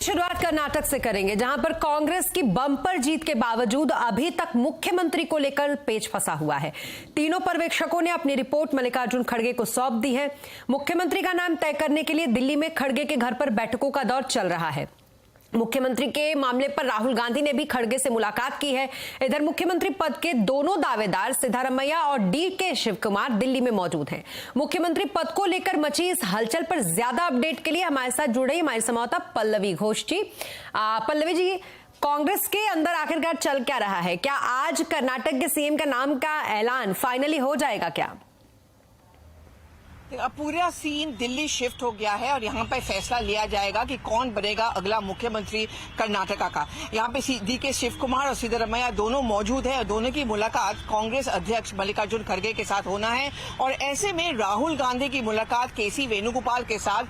शुरुआत कर्नाटक से करेंगे, जहां पर कांग्रेस की बम्पर जीत के बावजूद अभी तक मुख्यमंत्री को लेकर पेच फंसा हुआ है। तीनों पर्यवेक्षकों ने अपनी रिपोर्ट मल्लिकार्जुन खड़गे को सौंप दी है। मुख्यमंत्री का नाम तय करने के लिए दिल्ली में खड़गे के घर पर बैठकों का दौर चल रहा है। मुख्यमंत्री के मामले पर राहुल गांधी ने भी खड़गे से मुलाकात की है। इधर मुख्यमंत्री पद के दोनों दावेदार सिद्धारमैया और डीके शिवकुमार दिल्ली में मौजूद हैं। मुख्यमंत्री पद को लेकर मची इस हलचल पर ज्यादा अपडेट के लिए हमारे साथ जुड़ रही हमारी संवाददाता पल्लवी घोष जी। पल्लवी जी, कांग्रेस के अंदर आखिरकार चल क्या रहा है? क्या आज कर्नाटक के सीएम का नाम का ऐलान फाइनली हो जाएगा क्या? पूरा सीन दिल्ली शिफ्ट हो गया है और यहाँ पे फैसला लिया जाएगा कि कौन बनेगा अगला मुख्यमंत्री कर्नाटका का। यहाँ पे डीके शिवकुमार और सिद्धारमैया दोनों मौजूद है और दोनों की मुलाकात कांग्रेस अध्यक्ष मल्लिकार्जुन खड़गे के साथ होना है। और ऐसे में राहुल गांधी की मुलाकात केसी वेणुगोपाल के साथ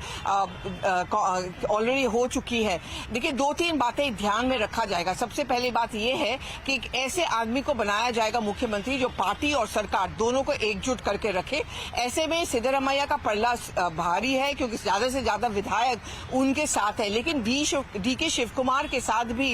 ऑलरेडी हो चुकी है। देखिए, दो तीन बातें ध्यान में रखा जाएगा। सबसे पहली बात यह है कि एक ऐसे आदमी को बनाया जाएगा मुख्यमंत्री जो पार्टी और सरकार दोनों को एकजुट करके रखे। ऐसे में सिद्धारमैया का पल्ला भारी है क्योंकि ज्यादा से ज्यादा विधायक उनके साथ है, लेकिन डीके शिवकुमार के साथ भी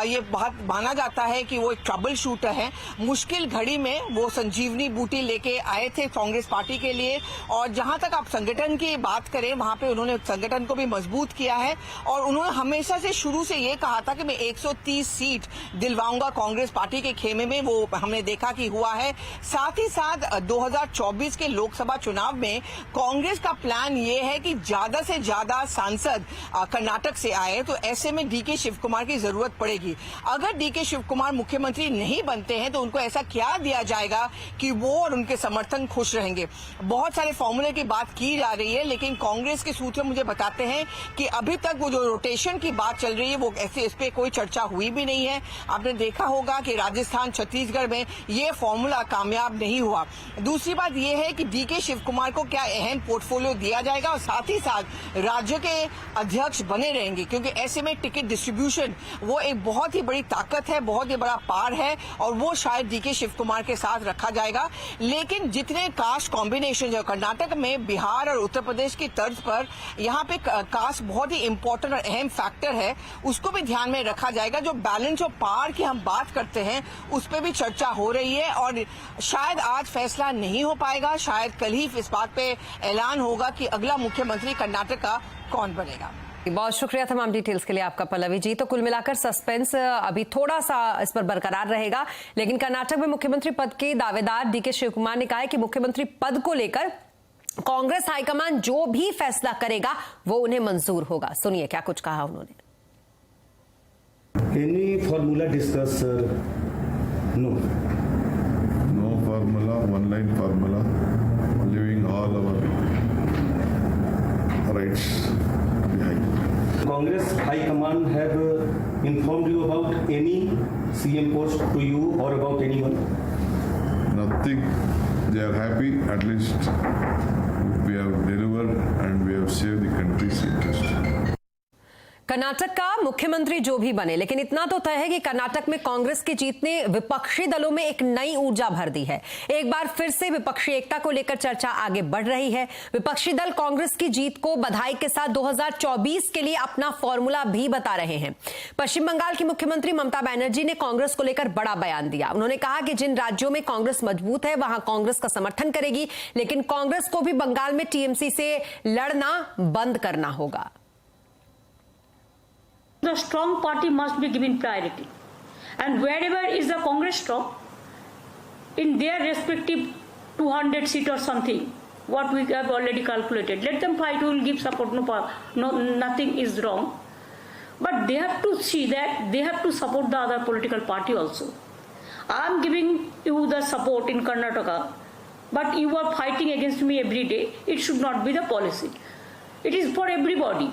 ये बात माना जाता है कि वो एक ट्रबल शूटर है। मुश्किल घड़ी में वो संजीवनी बूटी लेके आए थे कांग्रेस पार्टी के लिए। और जहां तक आप संगठन की बात करें, वहां पे उन्होंने संगठन को भी मजबूत किया है और उन्होंने हमेशा से शुरू से ये कहा था कि मैं 130 सीट दिलवाऊंगा कांग्रेस पार्टी के खेमे में। वो हमने देखा कि हुआ है। साथ ही साथ 2024 के लोकसभा चुनाव में कांग्रेस का प्लान ये है कि ज्यादा से ज्यादा सांसद कर्नाटक से आए, तो ऐसे में डीके शिवकुमार की जरूरत पड़ेगी। अगर डीके शिवकुमार मुख्यमंत्री नहीं बनते हैं तो उनको ऐसा क्या दिया जाएगा कि वो और उनके समर्थन खुश रहेंगे। बहुत सारे फॉर्मूले की बात की जा रही है, लेकिन कांग्रेस के सूत्र मुझे बताते हैं कि अभी तक वो जो रोटेशन की बात चल रही है वो ऐसे इस पे कोई चर्चा हुई भी नहीं है। आपने देखा होगा कि राजस्थान, छत्तीसगढ़ में ये फॉर्मूला कामयाब नहीं हुआ। दूसरी बात यह है कि डीके शिवकुमार को क्या अहम पोर्टफोलियो दिया जाएगा और साथ ही साथ राज्य के अध्यक्ष बने रहेंगे, क्योंकि ऐसे में टिकट डिस्ट्रीब्यूशन वो एक बहुत ही बड़ी ताकत है, बहुत ही बड़ा पार है और वो शायद डीके शिवकुमार के साथ रखा जाएगा। लेकिन जितने कास्ट कॉम्बिनेशन जो कर्नाटक में बिहार और उत्तर प्रदेश की तर्ज पर यहाँ पे कास्ट बहुत ही इंपॉर्टेंट और अहम फैक्टर है, उसको भी ध्यान में रखा जाएगा। जो बैलेंस ऑफ पावर की हम बात करते हैं उस पर भी चर्चा हो रही है और शायद आज फैसला नहीं हो पाएगा, शायद कल ही इस बात पे ऐलान होगा कि अगला मुख्यमंत्री कर्नाटक का कौन बनेगा। बहुत शुक्रिया तमाम डिटेल्स के लिए आपका पल्लवी जी। तो कुल मिलाकर सस्पेंस अभी थोड़ा सा इस पर बरकरार रहेगा, लेकिन कर्नाटक में मुख्यमंत्री पद के दावेदार डीके शिवकुमार ने कहा है कि मुख्यमंत्री पद को लेकर कांग्रेस हाईकमान जो भी फैसला करेगा वो उन्हें मंजूर होगा। सुनिए क्या कुछ कहा उन्होंने। Any formula discuss, sir? No. No formula, one line formula, leaving all our rights behind. Congress High Command have informed you about any CM post to you or about anyone? Nothing. They are happy. At least we have delivered and we have saved the country's interest. Karnataka का मुख्यमंत्री जो भी बने, लेकिन इतना तो तय है कि कर्नाटक में कांग्रेस की जीत ने विपक्षी दलों में एक नई ऊर्जा भर दी है। एक बार फिर से विपक्षी एकता को लेकर चर्चा आगे बढ़ रही है। विपक्षी दल कांग्रेस की जीत को बधाई के साथ 2024 के लिए अपना फॉर्मूला भी बता रहे हैं। पश्चिम बंगाल की मुख्यमंत्री ममता बनर्जी ने कांग्रेस को लेकर बड़ा बयान दिया। उन्होंने कहा कि जिन राज्यों में कांग्रेस मजबूत है वहां कांग्रेस का समर्थन करेगी, लेकिन कांग्रेस को भी बंगाल में टीएमसी से लड़ना बंद करना होगा। The strong party must be given priority, and wherever is the Congress strong, in their respective 200 seat or something, what we have already calculated, let them fight. We will give support. No, nothing is wrong, but they have to see that they have to support the other political party also. I am giving you the support in Karnataka, but you are fighting against me every day. It should not be the policy. It is for everybody.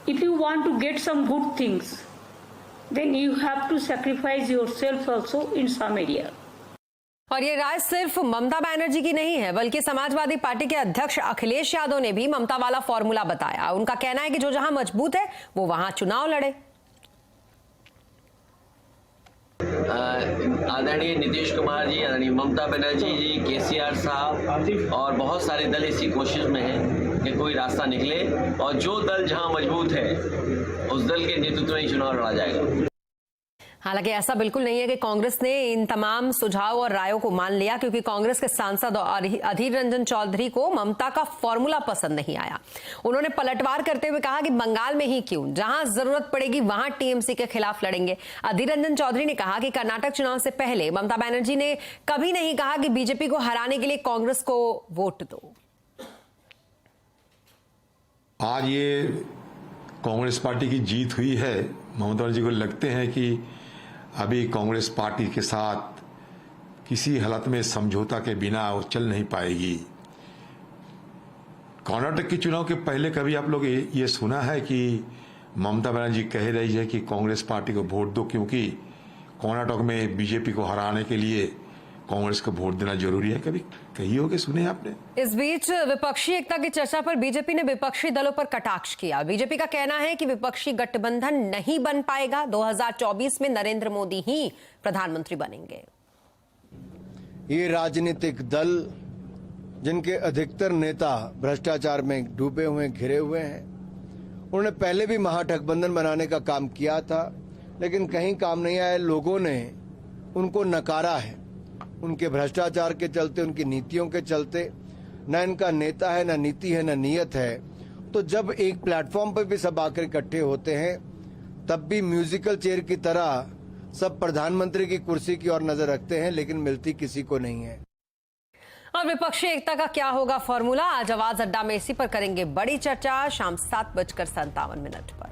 If you want to get some good things, then you have to sacrifice yourself also in some area. और ये राय सिर्फ ममता बनर्जी की नहीं है, बल्कि Samajwadi party के अध्यक्ष अखिलेश यादव ने भी ममता वाला फॉर्मूला बताया। उनका कहना है कि जो जहां मजबूत है वो वहां चुनाव लड़े। आदरणीय नीतीश कुमार जी, आदरणीय ममता बनर्जी जी, केसीआर साहब और बहुत सारे दल इसी कोशिश में हैं कि कोई रास्ता निकले और जो दल जहां मजबूत है उस दल के नेतृत्व में ही चुनाव लड़ा जाएगा। हालांकि ऐसा बिल्कुल नहीं है कि कांग्रेस ने इन तमाम सुझाव और रायों को मान लिया, क्योंकि कांग्रेस के सांसद अधीर रंजन चौधरी को ममता का फॉर्मूला पसंद नहीं आया। उन्होंने पलटवार करते हुए कहा कि बंगाल में ही क्यों, जहां जरूरत पड़ेगी वहां टीएमसी के खिलाफ लड़ेंगे। अधीर रंजन चौधरी ने कहा कि कर्नाटक चुनाव से पहले ममता बनर्जी ने कभी नहीं कहा कि बीजेपी को हराने के लिए कांग्रेस को वोट दो। आज ये कांग्रेस पार्टी की जीत हुई है। ममता बनर्जी को लगते हैं कि अभी कांग्रेस पार्टी के साथ किसी हालत में समझौता के बिना वो चल नहीं पाएगी। कर्नाटक के चुनाव के पहले कभी आप लोग ये सुना है कि ममता बनर्जी कह रही है कि कांग्रेस पार्टी को वोट दो, क्योंकि कर्नाटक में बीजेपी को हराने के लिए कांग्रेस को वोट देना जरूरी है? कभी कही होगी, सुने आपने? इस बीच विपक्षी एकता की चर्चा पर बीजेपी ने विपक्षी दलों पर कटाक्ष किया। बीजेपी का कहना है कि विपक्षी गठबंधन नहीं बन पाएगा। 2024 में नरेंद्र मोदी ही प्रधानमंत्री बनेंगे। ये राजनीतिक दल जिनके अधिकतर नेता भ्रष्टाचार में डूबे हुए, घिरे हुए हैं, उन्होंने पहले भी महागठबंधन बनाने का काम किया था, लेकिन कहीं काम नहीं आया। लोगों ने उनको नकारा है, उनके भ्रष्टाचार के चलते, उनकी नीतियों के चलते। न इनका नेता है, न नीति है, न नीयत है। तो जब एक प्लेटफॉर्म पर भी सब आकर इकट्ठे होते हैं, तब भी म्यूजिकल चेयर की तरह सब प्रधानमंत्री की कुर्सी की ओर नजर रखते हैं, लेकिन मिलती किसी को नहीं है। और विपक्षी एकता का क्या होगा फॉर्मूला? आज आवाज अड्डा में इसी पर करेंगे बड़ी चर्चा, शाम 7:57 पर।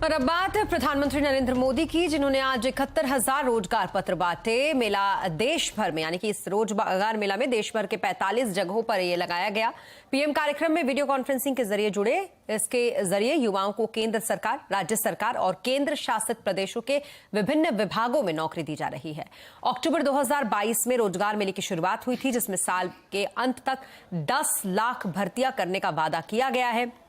और अब बात है प्रधानमंत्री नरेंद्र मोदी की, जिन्होंने आज 71,000 रोजगार पत्र बांटे। मेला देश भर में, यानी कि इस रोजगार मेला में देश भर के 45 जगहों पर यह लगाया गया। पीएम कार्यक्रम में वीडियो कॉन्फ्रेंसिंग के जरिए जुड़े। इसके जरिए युवाओं को केंद्र सरकार, राज्य सरकार और केंद्र शासित प्रदेशों के विभिन्न विभागों में नौकरी दी जा रही है। अक्टूबर 2022 में रोजगार मेले की शुरुआत हुई थी, जिसमें साल के अंत तक 10 लाख भर्तियां करने का वादा किया गया है।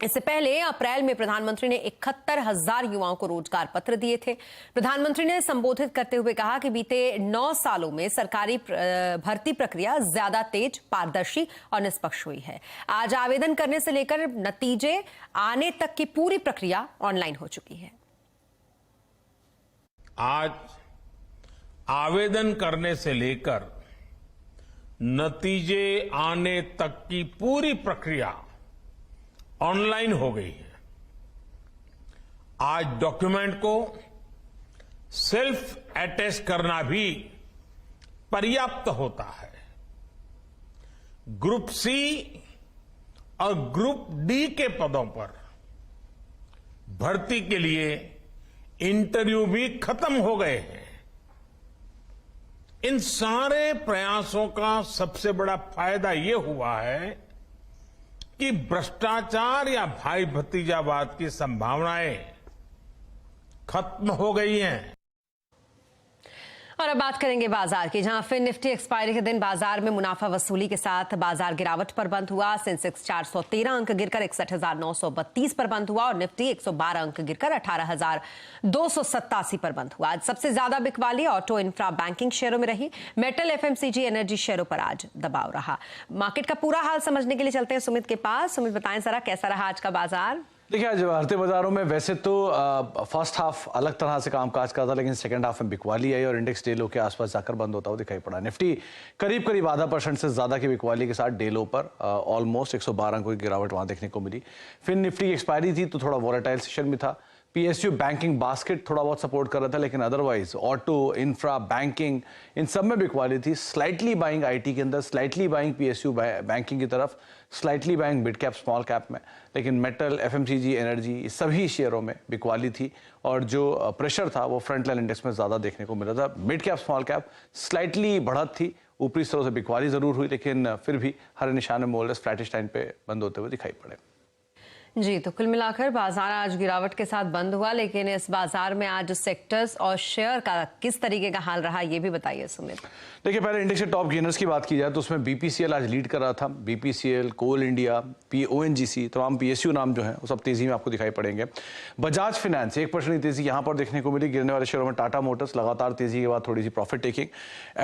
इससे पहले अप्रैल में प्रधानमंत्री ने 71,000 युवाओं को रोजगार पत्र दिए थे। प्रधानमंत्री ने संबोधित करते हुए कहा कि बीते 9 सालों में सरकारी भर्ती प्रक्रिया ज्यादा तेज, पारदर्शी और निष्पक्ष हुई है। आज आवेदन करने से लेकर नतीजे आने तक की पूरी प्रक्रिया ऑनलाइन हो चुकी है। आज आवेदन करने से लेकर नतीजे आने तक की पूरी प्रक्रिया ऑनलाइन हो गई है। आज डॉक्यूमेंट को सेल्फ अटेस्ट करना भी पर्याप्त होता है। ग्रुप सी और ग्रुप डी के पदों पर भर्ती के लिए इंटरव्यू भी खत्म हो गए हैं। इन सारे प्रयासों का सबसे बड़ा फायदा यह हुआ है कि भ्रष्टाचार या भाई भतीजावाद की संभावनाएं खत्म हो गई हैं। और अब बात करेंगे बाजार की, जहां फिर निफ्टी एक्सपायरी के दिन बाजार में मुनाफा वसूली के साथ बाजार गिरावट पर बंद हुआ। सेंसेक्स 413 अंक गिरकर 61,932 पर बंद हुआ और निफ्टी 112 अंक गिरकर 18,287 पर बंद हुआ। आज सबसे ज्यादा बिकवाली ऑटो, इंफ्रा, बैंकिंग शेयरों में रही। मेटल, एफएमसीजी, एनर्जी शेयरों पर आज दबाव रहा। मार्केट का पूरा हाल समझने के लिए चलते हैं सुमित के पास। सुमित, बताएं जरा कैसा रहा आज का बाजार? देखिए, आज भारतीय बाजारों में वैसे तो फर्स्ट हाफ अलग तरह से कामकाज कर था, लेकिन सेकंड हाफ में बिकवाली आई और इंडेक्स डे लो के आसपास जाकर बंद होता हुआ दिखाई पड़ा। निफ्टी करीब 0.5% से ज्यादा की बिकवाली के साथ डे लो पर ऑलमोस्ट 112 अंकों की गिरावट वहां देखने को मिली। फिर निफ्टी एक्सपायरी थी तो थोड़ा वॉलेटाइल सेशन में था। पीएसयू बैंकिंग बास्केट थोड़ा बहुत सपोर्ट कर रहा था, लेकिन otherwise auto, infra, banking in सब में बिकवाली थी। स्लाइटली बाइंग आईटी के अंदर, स्लाइटली बाइंग पीएसयू बैंकिंग की तरफ, slightly buying mid cap, small cap में, लेकिन मेटल, एफएमसीजी, एनर्जी सभी शेयरों में बिकवाली थी। और जो प्रेशर था वो फ्रंट लाइन इंडेक्स में ज्यादा देखने को मिला था। Mid cap, small cap slightly बढ़त थी, ऊपरी स्तरों से बिकवाली जरूर हुई, लेकिन फिर भी हर निशान में मोल फ्लैटिश लाइन पे बंद होते हुए दिखाई पड़े। जी, तो कुल मिलाकर बाजार आज गिरावट के साथ बंद हुआ, लेकिन इस बाजार में आज सेक्टर्स और शेयर का किस तरीके का हाल रहा ये भी बताइए सुमित। देखिए, पहले इंडेक्स के टॉप गेनर्स की बात की जाए तो उसमें बीपीसीएल आज लीड कर रहा था। बीपीसीएल, कोल इंडिया, ओएनजीसी, तमाम पीएसयू नाम जो है वो सब तेजी में आपको दिखाई पड़ेंगे। बजाज फाइनेंस 1% की तेजी यहां पर देखने को मिली। गिरने वाले शेयरों में टाटा मोटर्स लगातार तेजी के बाद थोड़ी सी प्रॉफिट टेकिंग।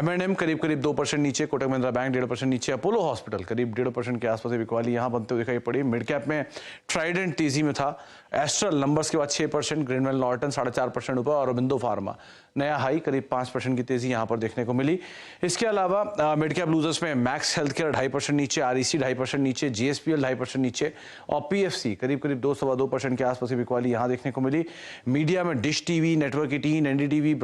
M&M करीब 2% नीचे, कोटक महिंद्रा बैंक 1.5% नीचे, अपोलो हॉस्पिटल करीब 1.5% के आसपास बिकवाली यहां बनते हुए दिखाई पड़ी। मिड कैप में ट्राइडेंट तेजी में था। एस्ट्रल नंबर्स के बाद 6%, ग्रीनवेल नॉर्टन 4.5% ऊपर और अरबिंदो फार्मा नया हाई करीब 5% की तेजी यहां पर देखने को मिली। इसके अलावा मिड कैप लूजर्स में मैक्स हेल्थ केयर 2.5% नीचे, REC 2.5% नीचे, GSPL 2.5% नीचे और PFC करीब 2.25% के आसपास बिकवाली यहां देखने को मिली। मीडिया में dish TV, network 18, NDTV,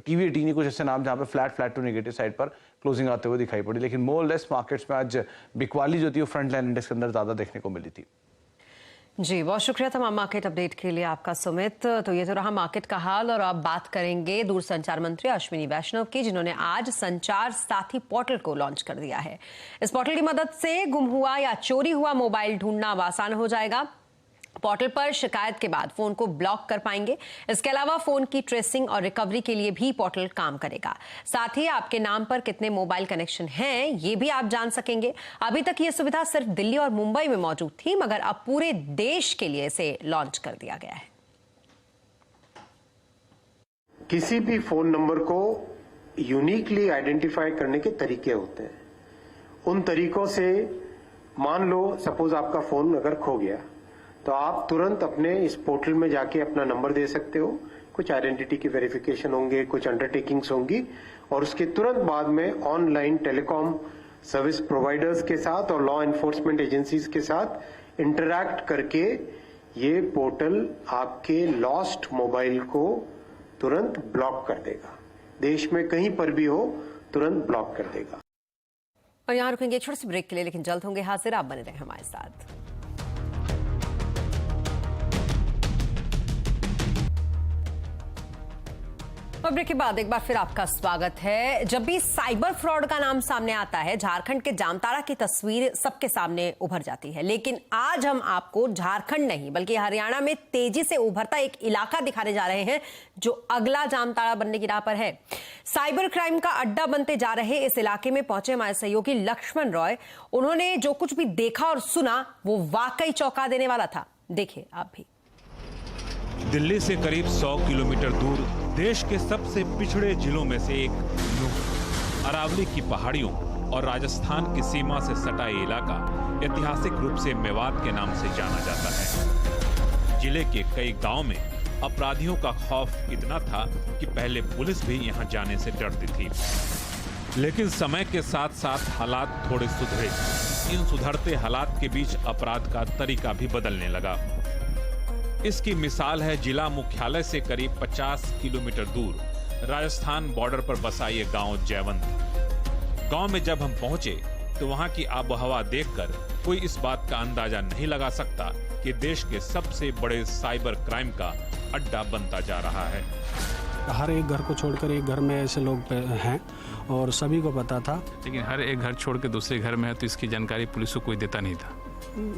TV 18 कुछ ऐसे नाम जहां पे फ्लैट टू नेगेटिव साइड पर क्लोजिंग आते हुए दिखाई पड़ी। लेकिन मोर लेस मार्केट्स में आज बिकवाली जो थी वो फ्रंट लाइन इंडेक्स के अंदर ज्यादा देखने को मिली थी। जी, बहुत शुक्रिया तमाम मार्केट अपडेट के लिए आपका सुमित। तो ये तो रहा मार्केट का हाल और अब बात करेंगे दूरसंचार मंत्री अश्विनी वैष्णव की, जिन्होंने आज संचार साथी पोर्टल को लॉन्च कर दिया है। इस पोर्टल की मदद से गुम हुआ या चोरी हुआ मोबाइल ढूंढना अब आसान हो जाएगा। पोर्टल पर शिकायत के बाद फोन को ब्लॉक कर पाएंगे। इसके अलावा फोन की ट्रेसिंग और रिकवरी के लिए भी पोर्टल काम करेगा। साथ ही आपके नाम पर कितने मोबाइल कनेक्शन हैं ये भी आप जान सकेंगे। अभी तक ये सुविधा सिर्फ दिल्ली और मुंबई में मौजूद थी, मगर अब पूरे देश के लिए इसे लॉन्च कर दिया गया है। किसी भी फोन नंबर को यूनिकली आइडेंटिफाई करने के तरीके होते हैं। उन तरीकों से मान लो सपोज आपका फोन अगर खो गया तो आप तुरंत अपने इस पोर्टल में जाके अपना नंबर दे सकते हो। कुछ आइडेंटिटी की वेरिफिकेशन होंगे, कुछ अंडरटेकिंग्स होंगी और उसके तुरंत बाद में ऑनलाइन टेलीकॉम सर्विस प्रोवाइडर्स के साथ और लॉ एनफोर्समेंट एजेंसीज के साथ इंटरैक्ट करके ये पोर्टल आपके लॉस्ट मोबाइल को तुरंत ब्लॉक कर देगा। देश में कहीं पर भी हो तुरंत ब्लॉक कर देगा। और यहाँ रुकेंगे छोटे से ब्रेक के लिए, लेकिन जल्द होंगे हाजिर। आप बने रहें हमारे साथ। और ब्रेक के बाद एक बार फिर आपका स्वागत है। जब भी साइबर फ्रॉड का नाम सामने आता है, झारखंड के जामताड़ा की तस्वीर सबके सामने उभर जाती है। लेकिन आज हम आपको झारखंड नहीं बल्कि हरियाणा में तेजी से उभरता एक इलाका दिखाने जा रहे हैं जो अगला जामताड़ा बनने की राह पर है। साइबर क्राइम का अड्डा बनते जा रहे इस इलाके में पहुंचे हमारे सहयोगी लक्ष्मण रॉय। उन्होंने जो कुछ भी देखा और सुना वो वाकई चौंका देने वाला था। देखिए आप भी। दिल्ली से करीब 100 किलोमीटर दूर देश के सबसे पिछड़े जिलों में से एक नूह, अरावली की पहाड़ियों और राजस्थान की सीमा से सटा ये इलाका ऐतिहासिक रूप से मेवात के नाम से जाना जाता है। जिले के कई गांव में अपराधियों का खौफ इतना था कि पहले पुलिस भी यहां जाने से डरती थी। लेकिन समय के साथ साथ हालात थोड़े सुधरे। इन सुधरते हालात के बीच अपराध का तरीका भी बदलने लगा। इसकी मिसाल है जिला मुख्यालय से करीब 50 किलोमीटर दूर राजस्थान बॉर्डर पर बसा ये गांव जयवंत। गांव में जब हम पहुंचे तो वहां की आबोहवा देखकर कोई इस बात का अंदाजा नहीं लगा सकता कि देश के सबसे बड़े साइबर क्राइम का अड्डा बनता जा रहा है। हर एक घर को छोड़कर एक घर में ऐसे लोग हैं और सभी को पता था। लेकिन हर एक घर छोड़ के दूसरे घर में है तो इसकी जानकारी पुलिस को कोई देता नहीं था।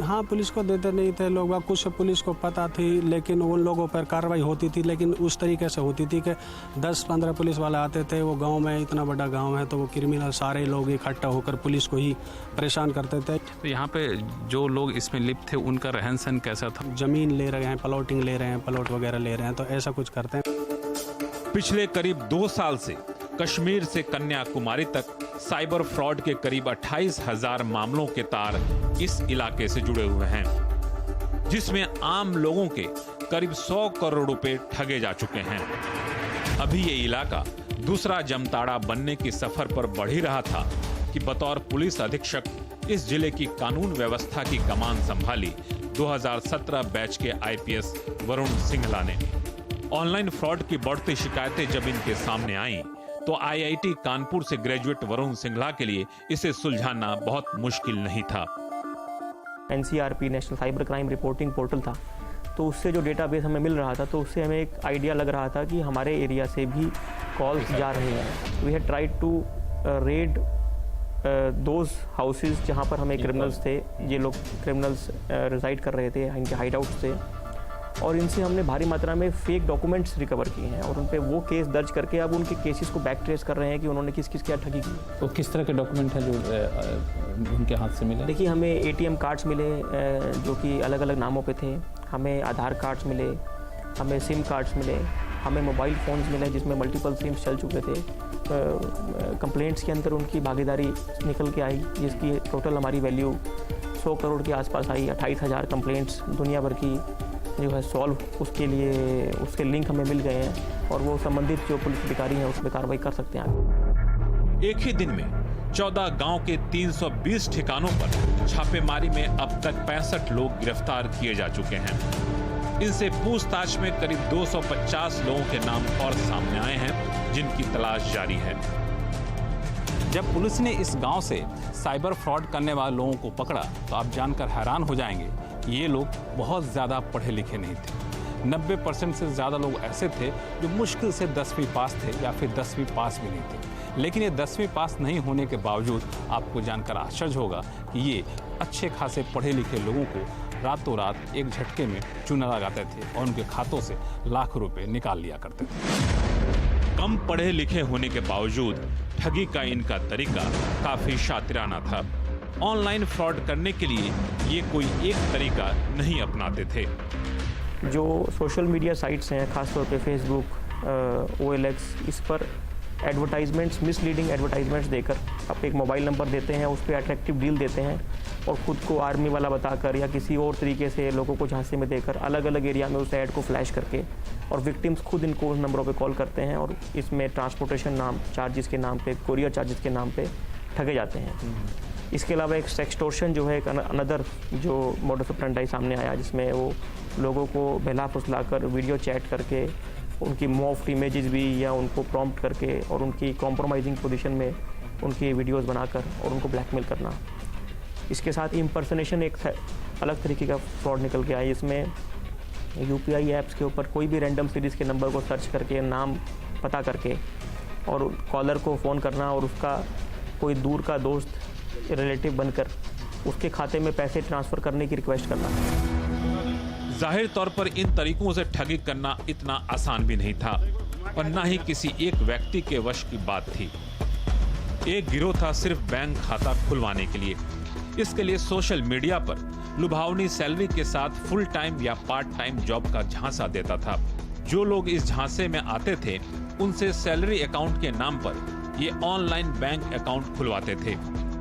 हाँ, पुलिस को देते नहीं थे लोग। कुछ पुलिस को पता थी लेकिन उन लोगों पर कार्रवाई होती थी, लेकिन उस तरीके से होती थी कि 10-15 पुलिस वाले आते थे। वो गांव में इतना बड़ा गांव है तो वो क्रिमिनल सारे लोग इकट्ठा होकर पुलिस को ही परेशान करते थे। तो यहाँ पे जो लोग इसमें लिप्त थे उनका रहन सहन कैसा था? जमीन ले रहे हैं, प्लॉटिंग ले रहे हैं, प्लॉट वगैरह ले रहे हैं, तो ऐसा कुछ करते हैं। पिछले करीब 2 साल से कश्मीर से कन्याकुमारी तक साइबर फ्रॉड के करीब 28,000 मामलों के तार इस इलाके से जुड़े हुए हैं, जिसमें आम लोगों के करीब 100 करोड़ रुपए ठगे जा चुके हैं। अभी ये इलाका दूसरा जामताड़ा बनने की सफर पर बढ़ ही रहा था कि बतौर पुलिस अधीक्षक इस जिले की कानून व्यवस्था की कमान संभाली 2017 बैच के IPS वरुण सिंघला ने। ऑनलाइन फ्रॉड की बढ़ती शिकायतें जब इनके सामने आईं, तो IIT कानपुर से ग्रेजुएट वरुण सिंघला के लिए इसे सुलझाना बहुत मुश्किल नहीं था। NCRP national cyber crime reporting portal था, तो उससे जो डेटाबेस हमें मिल रहा था तो उससे हमें एक आइडिया लग रहा था कि हमारे एरिया से भी कॉल्स जा रहे हैं। We had tried to raid those houses जहाँ पर हमें क्रिमिनल्स थे, ये लोग क्रिमिनल्स रिजाइड कर रहे थे, इनके हाइड आउट्स थे, और इनसे हमने भारी मात्रा में फेक डॉक्यूमेंट्स रिकवर किए हैं और उन पे वो केस दर्ज करके अब उनके केसेस को बैक ट्रेस कर रहे हैं कि उन्होंने किस किस क्या ठगी की। तो किस तरह के डॉक्यूमेंट हैं जो उनके हाथ से मिले? देखिए, हमें एटीएम कार्ड्स मिले जो कि अलग अलग नामों पे थे, हमें आधार कार्ड्स मिले, हमें सिम कार्ड्स मिले, हमें मोबाइल फ़ोन्स मिले जिसमें मल्टीपल सिम्स चल चुके थे। कंप्लेंट्स के अंदर उनकी भागीदारी निकल के आई, जिसकी टोटल हमारी वैल्यू 100 करोड़ के आसपास आई। 28,000 कंप्लेंट्स दुनिया भर की जो है सॉल्व, उसके लिए उसके लिंक हमें मिल गए हैं और वो संबंधित जो पुलिस अधिकारी हैं उस पर कार्रवाई कर सकते हैं। एक ही दिन में 14 गांव के 320 ठिकानों पर छापेमारी में अब तक 65 लोग गिरफ्तार किए जा चुके हैं। इनसे पूछताछ में करीब 250 लोगों के नाम और सामने आए हैं, जिनकी तलाश जारी है। जब पुलिस ने इस गांव से साइबर फ्रॉड करने वाले लोगों को पकड़ा तो आप जानकर हैरान हो जाएंगे, ये लोग बहुत ज़्यादा पढ़े लिखे नहीं थे। 90% से ज़्यादा लोग ऐसे थे जो मुश्किल से 10वीं पास थे या फिर 10वीं पास भी नहीं थे। लेकिन ये 10वीं पास नहीं होने के बावजूद आपको जानकर आश्चर्य होगा कि ये अच्छे खासे पढ़े लिखे लोगों को रातों रात एक झटके में चूना लगाते थे और उनके खातों से लाखों रुपए निकाल लिया करते थे। कम पढ़े लिखे होने के बावजूद ठगी का इनका तरीका काफी शातिराना था। ऑनलाइन फ्रॉड करने के लिए ये कोई एक तरीका नहीं अपनाते थे। जो सोशल मीडिया साइट्स हैं, खासतौर पे फेसबुक, OLX, इस पर एडवर्टाइजमेंट्स, मिसलीडिंग एडवर्टाइजमेंट्स देकर आप एक मोबाइल नंबर देते हैं, उस पर अट्रैक्टिव डील देते हैं और ख़ुद को आर्मी वाला बताकर या किसी और तरीके से लोगों को झांसे में देकर अलग अलग एरिया में उस ऐड को फ्लैश करके, और विक्टिम्स खुद इनको उन नंबरों पे कॉल करते हैं और इसमें ट्रांसपोर्टेशन नाम चार्जेस के नाम पे, कुरियर चार्जेस के नाम पे ठगे जाते हैं। इसके अलावा एक सेक्सटोर्शन जो है एक अनदर जो मोडस ऑपरेंडी सामने आया, जिसमें वो लोगों को बहला फुसला कर वीडियो चैट करके उनकी मॉफ्ड इमेजेस भी या उनको प्रॉम्प्ट करके और उनकी कॉम्प्रोमाइजिंग पोजीशन में उनकी वीडियोस बनाकर और उनको ब्लैकमेल करना। इसके साथ इम्पर्सनेशन एक अलग तरीके का फ्रॉड निकल के आया, इसमें UPI ऐप्स के ऊपर कोई भी रैंडम सीरीज़ के नंबर को सर्च करके नाम पता करके और कॉलर को फ़ोन करना और उसका कोई दूर का दोस्त रिलेटिव बनकर उसके खाते में पैसे ट्रांसफ़र करने की रिक्वेस्ट करना। जाहिर तौर पर इन तरीकों से ठगी करना इतना आसान भी नहीं था और न ही किसी एक व्यक्ति के वश की बात थी। एक गिरोह था सिर्फ बैंक खाता खुलवाने के लिए। इसके लिए सोशल मीडिया पर लुभावनी सैलरी के साथ फुल टाइम या पार्ट टाइम जॉब का झांसा देता था। जो लोग इस झांसे में आते थे उनसे सैलरी अकाउंट के नाम पर ये ऑनलाइन बैंक अकाउंट खुलवाते थे।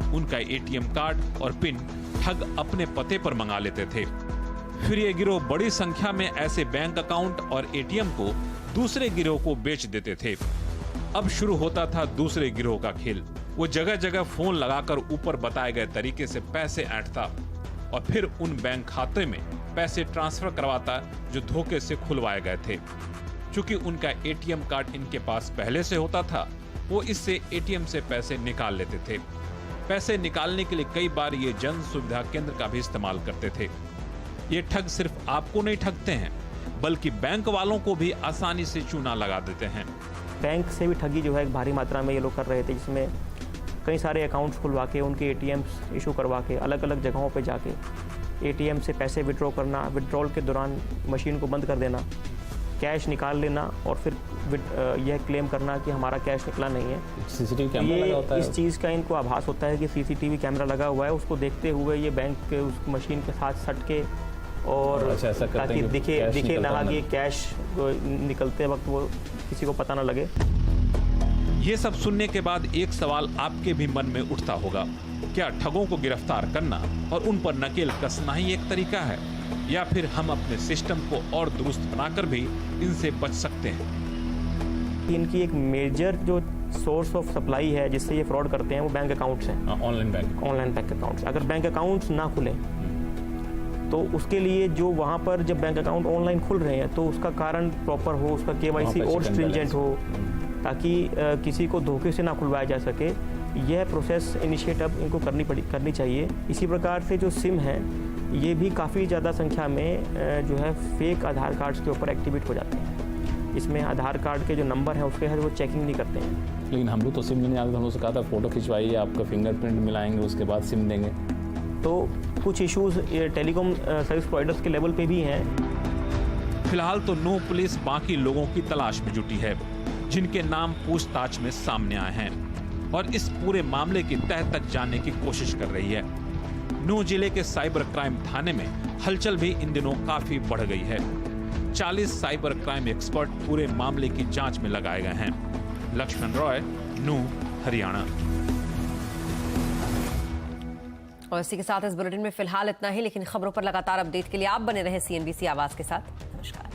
उनका ATM कार्ड और पिन ठग अपने पते पर मंगा लेते थे। फिर ये गिरोह बड़ी संख्या में ऐसे बैंक अकाउंट और ATM को दूसरे गिरोह को बेच देते थे। अब शुरू होता था दूसरे गिरोह का खेल। वो जगह जगह फोन लगाकर ऊपर बताए गए तरीके से पैसे ऐंठता और फिर उन बैंक खाते में पैसे ट्रांसफर करवाता जो धोखे से खुलवाए गए थे। चूंकि उनका ATM कार्ड इनके पास पहले से होता था, वो इससे ATM से पैसे निकाल लेते थे। पैसे निकालने के लिए कई बार ये जन सुविधा केंद्र का भी इस्तेमाल करते थे। ये ठग सिर्फ आपको नहीं ठगते हैं, बल्कि बैंक वालों को भी आसानी से चूना लगा देते हैं। बैंक से भी ठगी जो है एक भारी मात्रा में ये लोग कर रहे थे, जिसमें कई सारे अकाउंट्स खुलवा के उनके ATMs इशू करवा के अलग अलग जगहों पे जाके ATM से पैसे विड्रॉ करना, विड्रॉल के दौरान मशीन को बंद कर देना, कैश निकाल लेना और फिर यह क्लेम करना कि हमारा कैश निकला नहीं है। CCTV कैमरा लगा होता है। इस चीज़ का इनको आभास होता है कि CCTV कैमरा लगा हुआ है, उसको देखते हुए ये बैंक के उस मशीन के साथ सट के और ताकि दिखे ना कि कैश निकलते वक्त वो किसी को पता ना लगे। ये सब सुनने के बाद एक सवाल आपके भी मन में उठता होगा, क्या ठगों को गिरफ्तार करना और उन पर नकेल कसना ही एक तरीका है, या फिर हम अपने सिस्टम को और दुरुस्त बनाकर भी इनसे बच सकते हैं? इनकी एक मेजर जो सोर्स ऑफ सप्लाई है जिससे ये फ्रॉड करते हैं वो बैंक अकाउंट्स हैं। Online bank accounts. अगर बैंक अकाउंट्स ना खुलें तो उसके लिए जो वहाँ पर जब बैंक अकाउंट ऑनलाइन खुल रहे हैं तो उसका कारण प्रॉपर हो, उसका KYC और स्ट्रिंजेंट हो, ताकि किसी को धोखे से ना खुलवाया जा सके। यह प्रोसेस इनिशिएट अब इनको करनी चाहिए। इसी प्रकार से जो सिम है ये भी काफ़ी ज़्यादा संख्या में जो है फेक आधार कार्ड्स के ऊपर एक्टिवेट हो जाते हैं। इसमें आधार कार्ड के जो नंबर हैं उसके है वो चेकिंग नहीं करते हैं। लेकिन हम लोग तो सिम लेने जाते थे, हम लोग से कहा था फोटो खिंचवाइए, आपका फिंगरप्रिंट मिलाएंगे, उसके बाद सिम देंगे। तो कुछ इश्यूज टेलीकॉम सर्विस प्रोवाइडर्स के लेवल पे भी हैं। फिलहाल तो नूह पुलिस बाकी लोगों की तलाश में जुटी है, जिनके नाम पूछताछ में सामने आए हैं और इस पूरे मामले की तह तक जानने की कोशिश कर रही है। नूह जिले के साइबर क्राइम थाने में हलचल भी इन दिनों काफी बढ़ गई है। 40 साइबर क्राइम एक्सपर्ट पूरे मामले की जांच में लगाए गए हैं। लक्ष्मण रॉय, नूह, हरियाणा। और इसी के साथ इस बुलेटिन में फिलहाल इतना ही, लेकिन खबरों पर लगातार अपडेट के लिए आप बने रहे CNBC आवाज के साथ। नमस्कार।